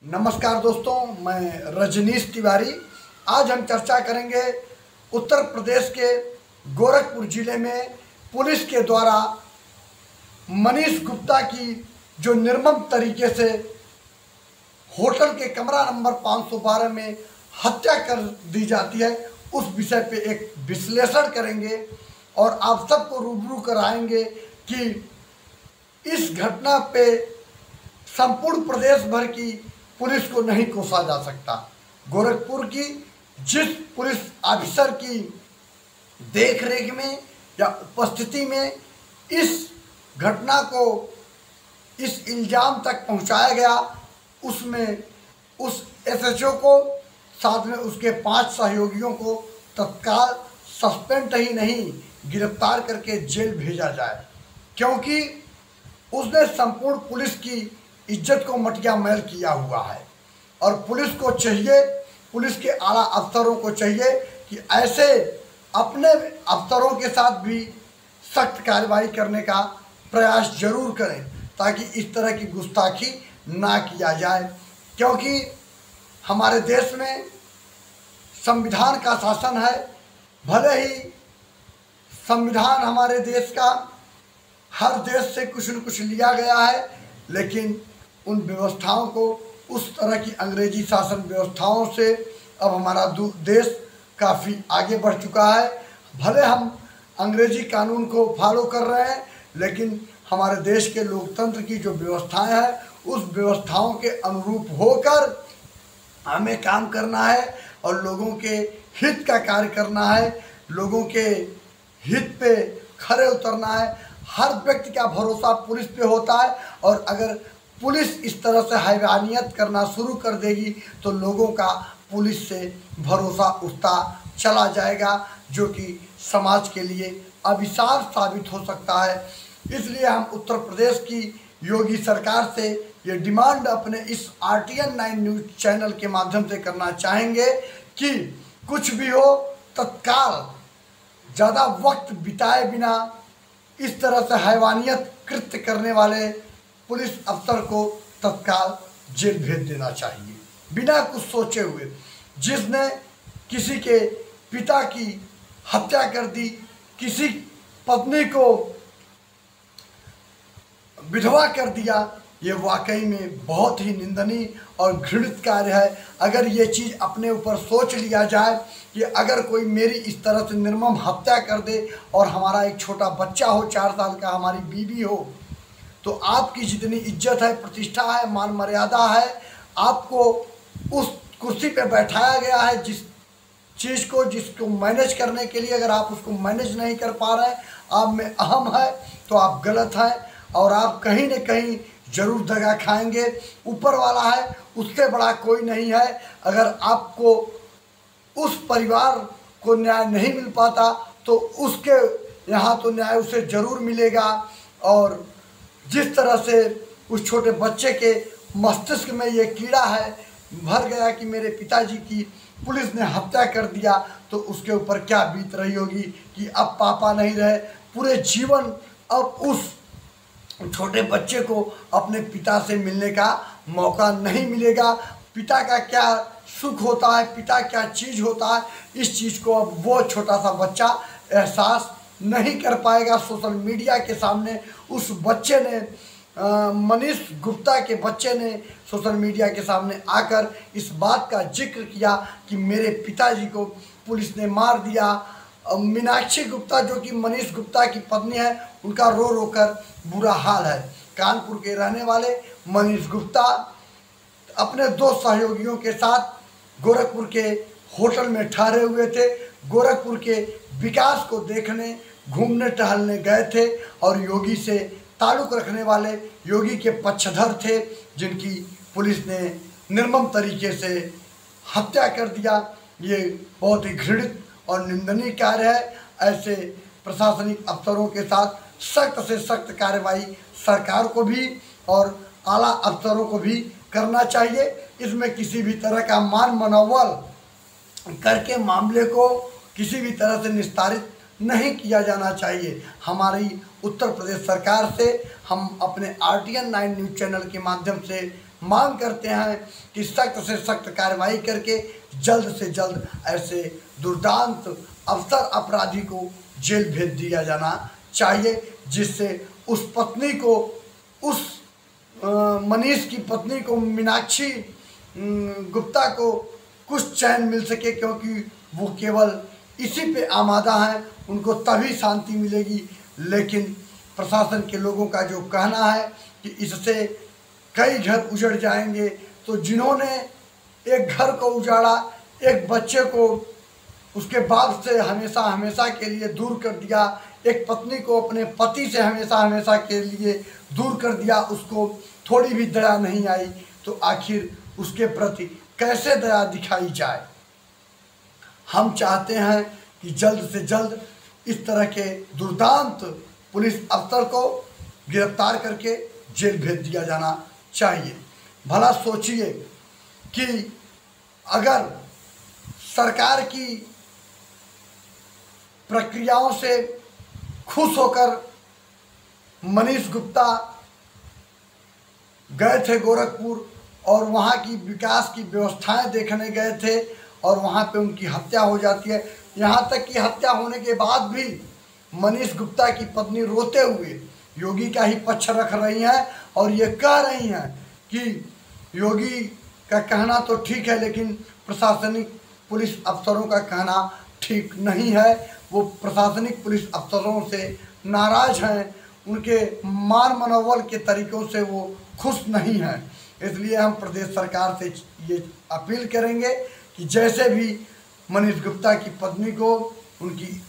नमस्कार दोस्तों, मैं रजनीश तिवारी। आज हम चर्चा करेंगे उत्तर प्रदेश के गोरखपुर जिले में पुलिस के द्वारा मनीष गुप्ता की जो निर्मम तरीके से होटल के कमरा नंबर 512 में हत्या कर दी जाती है, उस विषय पे एक विश्लेषण करेंगे और आप सबको रूबरू कराएंगे कि इस घटना पे संपूर्ण प्रदेश भर की पुलिस को नहीं कोसा जा सकता। गोरखपुर की जिस पुलिस ऑफिसर की देखरेख में या उपस्थिति में इस घटना को, इस इल्ज़ाम तक पहुंचाया गया, उसमें उस एसएचओ को साथ में उसके 5 सहयोगियों को तत्काल सस्पेंड ही नहीं गिरफ्तार करके जेल भेजा जाए, क्योंकि उसने संपूर्ण पुलिस की इज्जत को मटिया मैल किया हुआ है। और पुलिस को चाहिए, पुलिस के आला अफसरों को चाहिए कि ऐसे अपने अफसरों के साथ भी सख्त कार्रवाई करने का प्रयास जरूर करें, ताकि इस तरह की गुस्ताखी ना किया जाए। क्योंकि हमारे देश में संविधान का शासन है। भले ही संविधान हमारे देश का हर देश से कुछ न कुछ लिया गया है, लेकिन उन व्यवस्थाओं को, उस तरह की अंग्रेजी शासन व्यवस्थाओं से अब हमारा देश काफ़ी आगे बढ़ चुका है। भले हम अंग्रेजी कानून को फॉलो कर रहे हैं, लेकिन हमारे देश के लोकतंत्र की जो व्यवस्थाएं हैं, उस व्यवस्थाओं के अनुरूप होकर हमें काम करना है और लोगों के हित का कार्य करना है, लोगों के हित पे खरे उतरना है। हर व्यक्ति का भरोसा पुलिस पे होता है, और अगर पुलिस इस तरह से हैवानियत करना शुरू कर देगी तो लोगों का पुलिस से भरोसा उठता चला जाएगा, जो कि समाज के लिए अभिशाप साबित हो सकता है। इसलिए हम उत्तर प्रदेश की योगी सरकार से ये डिमांड अपने इस RTN 9 न्यूज़ चैनल के माध्यम से करना चाहेंगे कि कुछ भी हो, तत्काल ज़्यादा वक्त बिताए बिना इस तरह से हैवानियत कृत्य करने वाले पुलिस अफसर को तत्काल जेल भेज देना चाहिए, बिना कुछ सोचे हुए। जिसने किसी के पिता की हत्या कर दी, किसी पत्नी को विधवा कर दिया, ये वाकई में बहुत ही निंदनीय और घृणित कार्य है। अगर ये चीज़ अपने ऊपर सोच लिया जाए कि अगर कोई मेरी इस तरह से निर्मम हत्या कर दे और हमारा एक छोटा बच्चा हो, 4 साल का, हमारी बीवी हो, तो आपकी जितनी इज्जत है, प्रतिष्ठा है, मान मर्यादा है, आपको उस कुर्सी पे बैठाया गया है जिस चीज़ को, जिसको मैनेज करने के लिए, अगर आप उसको मैनेज नहीं कर पा रहे हैं, आप में अहम है, तो आप गलत हैं और आप कहीं न कहीं ज़रूर दगा खाएंगे। ऊपर वाला है, उससे बड़ा कोई नहीं है। अगर आपको उस परिवार को न्याय नहीं मिल पाता तो उसके यहाँ तो न्याय उसे ज़रूर मिलेगा। और जिस तरह से उस छोटे बच्चे के मस्तिष्क में ये कीड़ा है भर गया कि मेरे पिताजी की पुलिस ने हत्या कर दिया, तो उसके ऊपर क्या बीत रही होगी कि अब पापा नहीं रहे, पूरे जीवन अब उस छोटे बच्चे को अपने पिता से मिलने का मौका नहीं मिलेगा। पिता का क्या सुख होता है, पिता क्या चीज़ होता है, इस चीज़ को अब वो छोटा सा बच्चा एहसास नहीं कर पाएगा। सोशल मीडिया के सामने उस बच्चे ने, मनीष गुप्ता के बच्चे ने सोशल मीडिया के सामने आकर इस बात का जिक्र किया कि मेरे पिताजी को पुलिस ने मार दिया। मीनाक्षी गुप्ता, जो कि मनीष गुप्ता की पत्नी है, उनका रो रो कर बुरा हाल है। कानपुर के रहने वाले मनीष गुप्ता अपने 2 सहयोगियों के साथ गोरखपुर के होटल में ठहरे हुए थे। गोरखपुर के विकास को देखने, घूमने टहलने गए थे और योगी से ताल्लुक़ रखने वाले, योगी के पक्षधर थे, जिनकी पुलिस ने निर्मम तरीके से हत्या कर दिया। ये बहुत ही घृणित और निंदनीय कार्य है। ऐसे प्रशासनिक अफसरों के साथ सख्त से सख्त कार्रवाई सरकार को भी और आला अफसरों को भी करना चाहिए। इसमें किसी भी तरह का मान मनोबल करके मामले को किसी भी तरह से निस्तारित नहीं किया जाना चाहिए। हमारी उत्तर प्रदेश सरकार से हम अपने RTN 9 न्यूज़ चैनल के माध्यम से मांग करते हैं कि सख्त से सख्त कार्रवाई करके जल्द से जल्द ऐसे दुर्दांत अवसर अपराधी को जेल भेज दिया जाना चाहिए, जिससे उस पत्नी को, उस मनीष की पत्नी को, मीनाक्षी गुप्ता को कुछ चैन मिल सके, क्योंकि वो केवल इसी पे आमादा हैं, उनको तभी शांति मिलेगी। लेकिन प्रशासन के लोगों का जो कहना है कि इससे कई घर उजड़ जाएंगे, तो जिन्होंने एक घर को उजाड़ा, एक बच्चे को उसके बाप से हमेशा हमेशा के लिए दूर कर दिया, एक पत्नी को अपने पति से हमेशा हमेशा के लिए दूर कर दिया, उसको थोड़ी भी दया नहीं आई, तो आखिर उसके प्रति कैसे दया दिखाई जाए। हम चाहते हैं कि जल्द से जल्द इस तरह के दुर्दांत पुलिस अफसर को गिरफ्तार करके जेल भेज दिया जाना चाहिए। भला सोचिए कि अगर सरकार की प्रक्रियाओं से खुश होकर मनीष गुप्ता गए थे गोरखपुर और वहाँ की विकास की व्यवस्थाएं देखने गए थे, और वहाँ पे उनकी हत्या हो जाती है। यहाँ तक कि हत्या होने के बाद भी मनीष गुप्ता की पत्नी रोते हुए योगी का ही पक्ष रख रही हैं और ये कह रही हैं कि योगी का कहना तो ठीक है, लेकिन प्रशासनिक पुलिस अफसरों का कहना ठीक नहीं है। वो प्रशासनिक पुलिस अफसरों से नाराज़ हैं, उनके मान मनोबल के तरीक़ों से वो खुश नहीं हैं। इसलिए हम प्रदेश सरकार से ये अपील करेंगे कि जैसे भी मनीष गुप्ता की पत्नी को, उनकी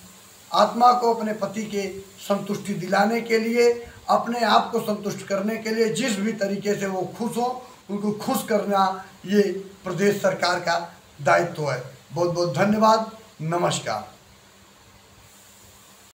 आत्मा को अपने पति के संतुष्टि दिलाने के लिए, अपने आप को संतुष्ट करने के लिए जिस भी तरीके से वो खुश हों, उनको खुश करना ये प्रदेश सरकार का दायित्व है। बहुत बहुत धन्यवाद। नमस्कार।